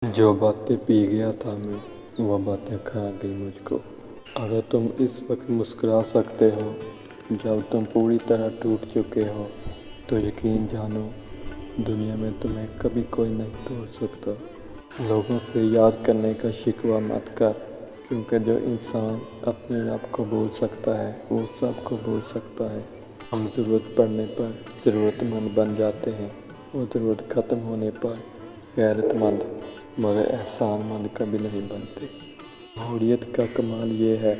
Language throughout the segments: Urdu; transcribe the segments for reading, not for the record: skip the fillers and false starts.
جو باتیں پی گیا تھا میں وہ باتیں کھا گئی مجھ کو۔ اگر تم اس وقت مسکرا سکتے ہو جب تم پوری طرح ٹوٹ چکے ہو تو یقین جانو دنیا میں تمہیں کبھی کوئی نہیں توڑ سکتا۔ لوگوں سے یاد کرنے کا شکوہ مت کر، کیونکہ جو انسان اپنے آپ کو بھول سکتا ہے وہ سب کو بھول سکتا ہے۔ ہم ضرورت پڑنے پر ضرورت مند بن جاتے ہیں اور ضرورت ختم ہونے پر غیرت مند مگر احسان مند کبھی نہیں بنتے۔ جمہوریت کا کمال یہ ہے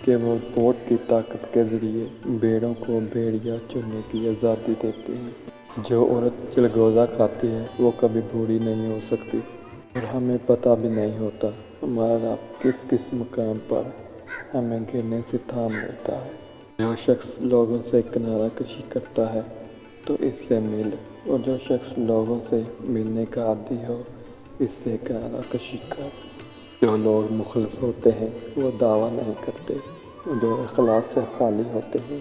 کہ وہ ووٹ کی طاقت کے ذریعے بھیڑوں کو بھیڑیا چننے کی آزادی دیتی ہے۔ جو عورت چلگوزہ کھاتی ہے وہ کبھی بوڑھی نہیں ہو سکتی، اور ہمیں پتہ بھی نہیں ہوتا ہمارا رب کس مقام پر ہمیں گرنے سے تھام لیتا ہے۔ جو شخص لوگوں سے کنارہ کشی کرتا ہے تو اس سے مل، اور جو شخص لوگوں سے ملنے کا عادی ہو اس سے کنارہ کشی کر۔ جو لوگ مخلص ہوتے ہیں وہ دعویٰ نہیں کرتے، جو اخلاص سے خالی ہوتے ہیں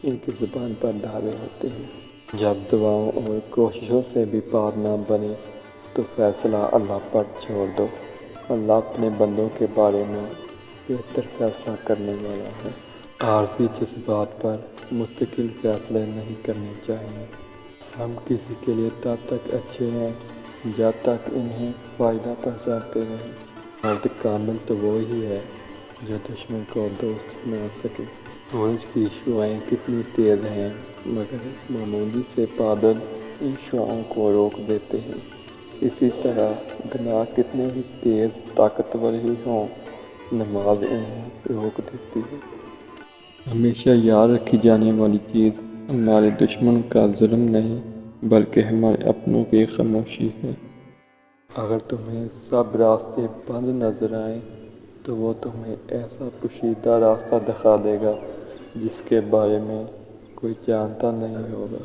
ان کی زبان پر دعوے ہوتے ہیں۔ جب دعاؤں اور کوششوں سے بھی بات نہ بنے تو فیصلہ اللہ پر چھوڑ دو۔ اللہ اپنے بندوں کے بارے میں بہتر فیصلہ کرنے والا ہے۔ عارضی جذبات پر مستقل فیصلے نہیں کرنے چاہیے۔ ہم کسی کے لیے تب تک اچھے ہیں جب تک انہیں فائدہ پہنچاتے رہیں۔ مرد کامل تو وہی ہے جو دشمن کو دوست بنا سکے۔ سورج کی شعاعیں کتنی تیز ہیں مگر معمولی سے بادل ان شعاعوں کو روک دیتے ہیں۔ اسی طرح گناہ کتنے ہی تیز طاقتور ہی ہوں نماز انہیں روک دیتی ہے۔ ہمیشہ یاد رکھی جانے والی چیز ہمارے دشمن کا ظلم نہیں بلکہ ہمارے اپنوں کی خاموشی ہے۔ اگر تمہیں سب راستے بند نظر آئیں تو وہ تمہیں ایسا پوشیدہ راستہ دکھا دے گا جس کے بارے میں کوئی جانتا نہیں ہوگا۔